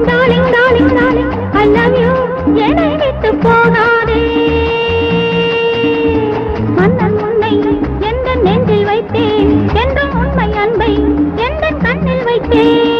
darling darling darling I love you என்னை விட்டு போகாதே மன்னன் உன்னை எந்த நெஞ்சில் வைத்தேன் என்றும் உண்மை அன்பை எந்த கண்ணில் வைத்தேன்